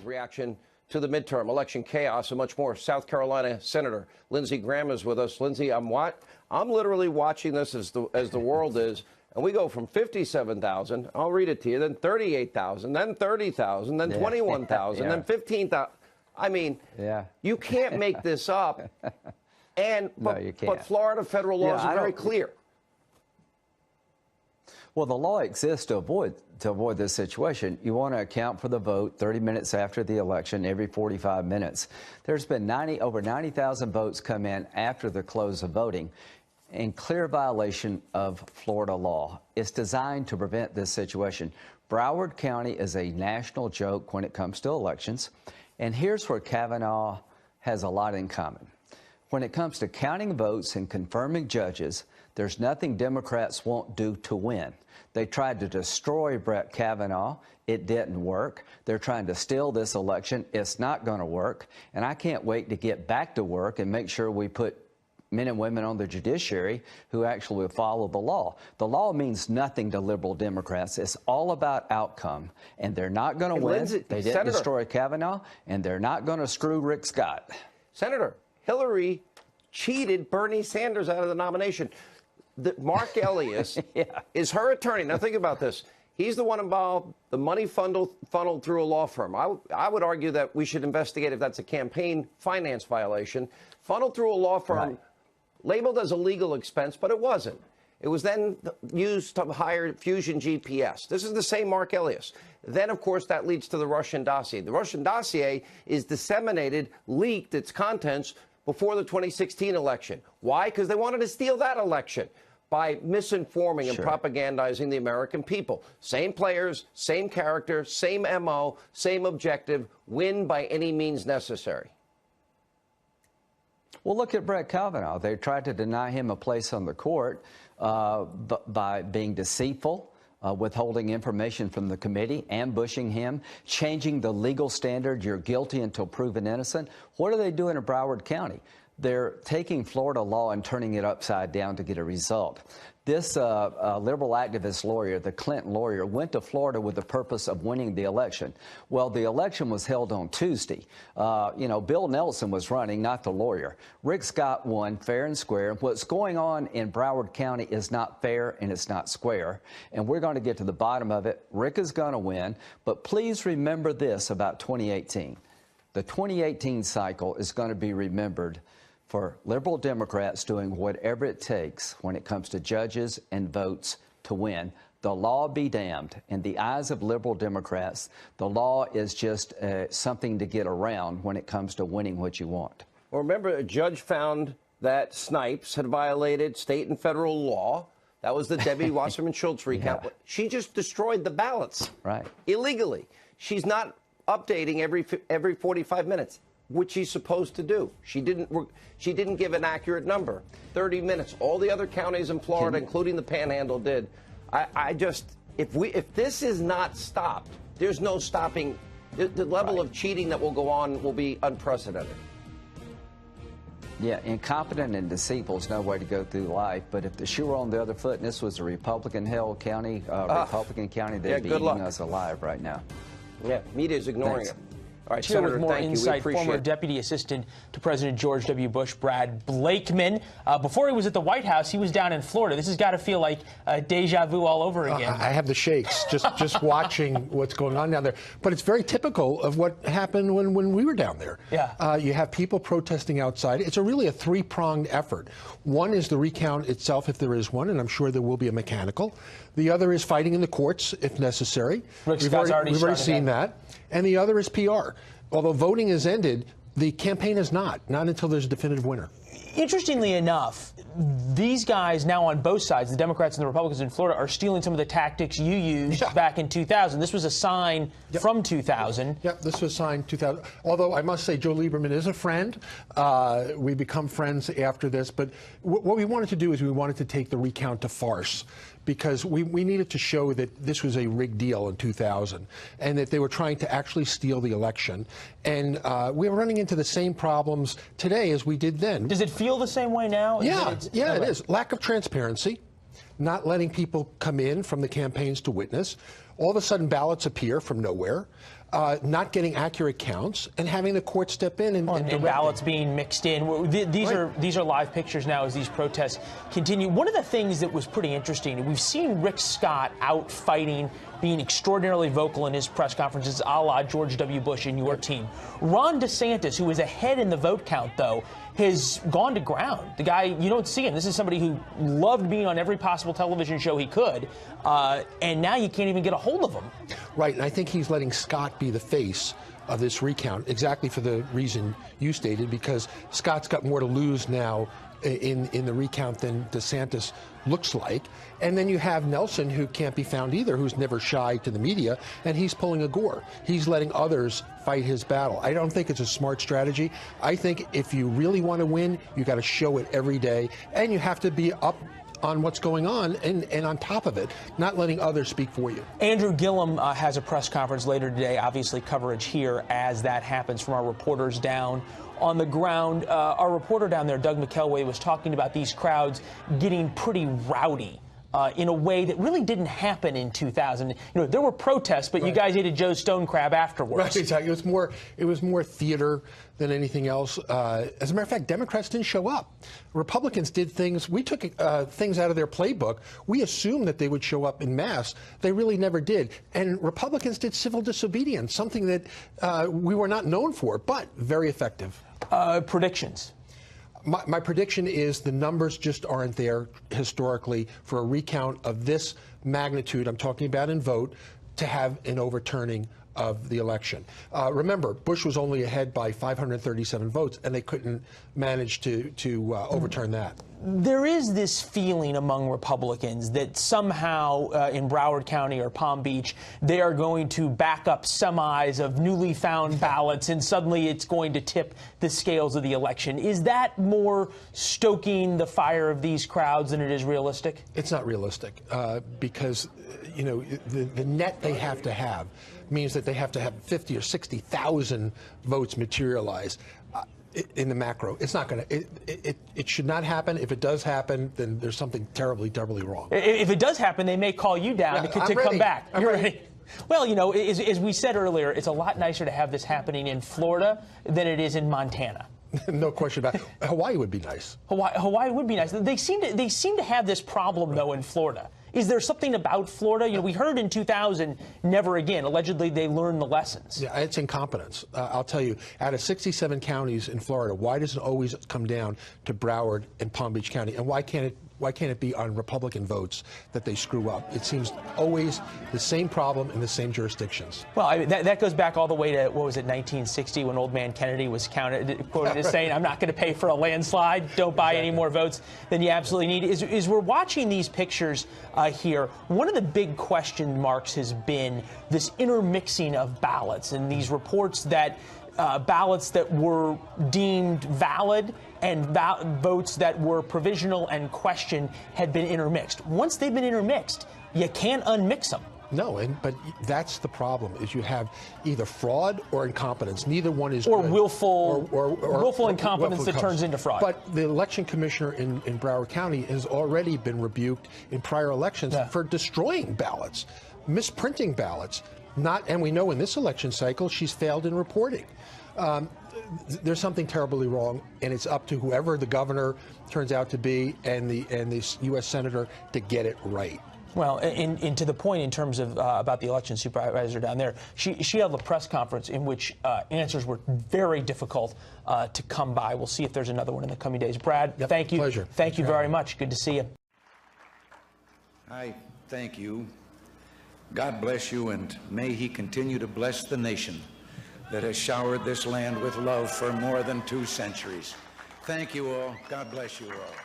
wild reaction to the midterm election chaos and much more. South Carolina Senator Lindsey Graham is with us. Lindsey, I'm literally watching this as the world is, and we go from 57,000. I'll read it to you. Then 38,000. Then 30,000. Then 21,000. Then 15,000. I mean, you can't make this up. And no, you can't. But Florida federal laws are very clear. Well, the law exists to avoid this situation. You want to account for the vote 30 minutes after the election, every 45 minutes. There's been over 90,000 votes come in after the close of voting, in clear violation of Florida law. It's designed to prevent this situation. Broward County is a national joke when it comes to elections, and here's where Kavanaugh has a lot in common. When it comes to counting votes and confirming judges, there's nothing Democrats won't do to win. They tried to destroy Brett Kavanaugh. It didn't work. They're trying to steal this election. It's not going to work. And I can't wait to get back to work and make sure we put men and women on the judiciary who actually follow the law. The law means nothing to liberal Democrats. It's all about outcome. And they're not going to win. Lindsey, they didn't destroy Kavanaugh, and they're not going to screw Rick Scott. Senator, Hillary cheated Bernie Sanders out of the nomination. Mark Elias is her attorney. Now, think about this. He's the one involved, the money funneled through a law firm. I would argue that we should investigate if that's a campaign finance violation. Funneled through a law firm, labeled as a legal expense, but it wasn't. It was then used to hire Fusion GPS. This is the same Mark Elias. Then, of course, that leads to the Russian dossier. The Russian dossier is disseminated, leaked, its contents, before the 2016 election. Why? Because they wanted to steal that election by misinforming and propagandizing the American people. Same players, same character, same MO, same objective, win by any means necessary. Well, look at Brett Kavanaugh. They tried to deny him a place on the court by being deceitful, withholding information from the committee, ambushing him, changing the legal standard. You're guilty until proven innocent. What are they doing in Broward County? They're taking Florida law and turning it upside down to get a result. This liberal activist lawyer, the Clinton lawyer, went to Florida with the purpose of winning the election. Well, the election was held on Tuesday. Bill Nelson was running, not the lawyer. Rick Scott won fair and square. What's going on in Broward County is not fair and it's not square. And we're going to get to the bottom of it. Rick is going to win. But please remember this about 2018. The 2018 cycle is going to be remembered for liberal Democrats doing whatever it takes when it comes to judges and votes to win. The law be damned. In the eyes of liberal Democrats, the law is just something to get around when it comes to winning what you want. Well, remember, a judge found that Snipes had violated state and federal law. That was the Debbie Wasserman Schultz recount. She just destroyed the ballots illegally. She's not updating every 45 minutes. Which she's supposed to do. She didn't give an accurate number. 30 minutes. All the other counties in Florida, including the Panhandle, did. If this is not stopped, there's no stopping. The level of cheating that will go on will be unprecedented. Yeah, incompetent and deceitful is no way to go through life. But if the shoe were on the other foot and this was a Republican-held county, they'd be eating us alive right now. Yeah, media is ignoring it. All right, Here Senator, with more insight, former it. Deputy Assistant to President George W. Bush, Brad Blakeman. Before he was at the White House, he was down in Florida. This has got to feel like deja vu all over again. I have the shakes just watching what's going on down there. But it's very typical of what happened when we were down there. Yeah. You have people protesting outside. It's really a three-pronged effort. One is the recount itself, if there is one, and I'm sure there will be a mechanical. The other is fighting in the courts, if necessary. We've already seen that. And the other is PR. Although voting has ended, the campaign has not until there's a definitive winner. Interestingly enough, these guys now on both sides, the Democrats and the Republicans in Florida, are stealing some of the tactics you used back in 2000. This was a sign from 2000. Yep, this was signed 2000. Although I must say Joe Lieberman is a friend. We become friends after this. But what we wanted to do is we wanted to take the recount to farce, because we needed to show that this was a rigged deal in 2000 and that they were trying to actually steal the election. And we're running into the same problems today as we did then. Does it feel the same way now? Yeah, it is. Lack of transparency. not letting people come in from the campaigns to witness. All of a sudden, ballots appear from nowhere, not getting accurate counts, and having the court step in and ballots being mixed in. These are live pictures now as these protests continue. One of the things that was pretty interesting, we've seen Rick Scott out fighting, being extraordinarily vocal in his press conferences, a la George W. Bush and your team. Ron DeSantis, who is ahead in the vote count, though, has gone to ground. The guy, you don't see him. This is somebody who loved being on every possible television show he could, and now you can't even get a hold of him. Right, and I think he's letting Scott be the face of this recount, exactly for the reason you stated, because Scott's got more to lose now in the recount than DeSantis looks like. And then you have Nelson, who can't be found either, who's never shy to the media, and he's pulling a Gore. He's letting others fight his battle. I don't think it's a smart strategy. I think if you really want to win, you got to show it every day, and you have to be up on what's going on and on top of it, not letting others speak for you. Andrew Gillum has a press conference later today, obviously coverage here as that happens from our reporters down on the ground. Our reporter down there, Doug McElway, was talking about these crowds getting pretty rowdy in a way that really didn't happen in 2000. You know, there were protests, but you guys ate a Joe Stone crab afterwards. Right, exactly. It was more theater than anything else. As a matter of fact, Democrats didn't show up. Republicans did things. We took things out of their playbook. We assumed that they would show up en masse. They really never did. And Republicans did civil disobedience, something that we were not known for, but very effective. Predictions. My prediction is the numbers just aren't there historically for a recount of this magnitude, I'm talking about in vote, to have an overturning of the election. Remember, Bush was only ahead by 537 votes, and they couldn't manage to overturn that. There is this feeling among Republicans that somehow in Broward County or Palm Beach, they are going to back up semis of newly found ballots, and suddenly it's going to tip the scales of the election. Is that more stoking the fire of these crowds than it is realistic? It's not realistic because, you know, the net they have to have means that they have to have 50 or 60,000 votes materialize. In the macro, it's not going to. It should not happen. If it does happen, then there's something terribly wrong. If it does happen, they may call you down to come back. You're ready. Well, you know, as we said earlier, it's a lot nicer to have this happening in Florida than it is in Montana. No question about it. Hawaii would be nice. Hawaii would be nice. They seem to have this problem though in Florida. Is there something about Florida? You know, we heard in 2000, never again. Allegedly, they learned the lessons. Yeah, it's incompetence. I'll tell you, out of 67 counties in Florida, why does it always come down to Broward and Palm Beach County? And why can't it be on Republican votes that they screw up? It seems always the same problem in the same jurisdictions. Well, I mean, that goes back all the way to, what was it, 1960, when old man Kennedy was quoted as saying, "I'm not going to pay for a landslide. Don't buy any more votes than you absolutely need." As we're watching these pictures here, one of the big question marks has been this intermixing of ballots and these reports that ballots that were deemed valid and votes that were provisional and questioned had been intermixed. Once they've been intermixed, you can't unmix them. No, but that's the problem, is you have either fraud or incompetence. Neither one is or good. willful incompetence that turns into fraud. But the election commissioner in Broward County has already been rebuked in prior elections for destroying ballots, misprinting ballots. And we know in this election cycle she's failed in reporting. There's something terribly wrong, and it's up to whoever the governor turns out to be and the U.S. senator to get it right. Well, and to the point in terms of about the election supervisor down there, she held a press conference in which answers were very difficult to come by. We'll see if there's another one in the coming days. Brad, thank you. Pleasure. Thank you very much. Good to see you. I thank you. God bless you, and may he continue to bless the nation that has showered this land with love for more than 2 centuries. Thank you all. God bless you all.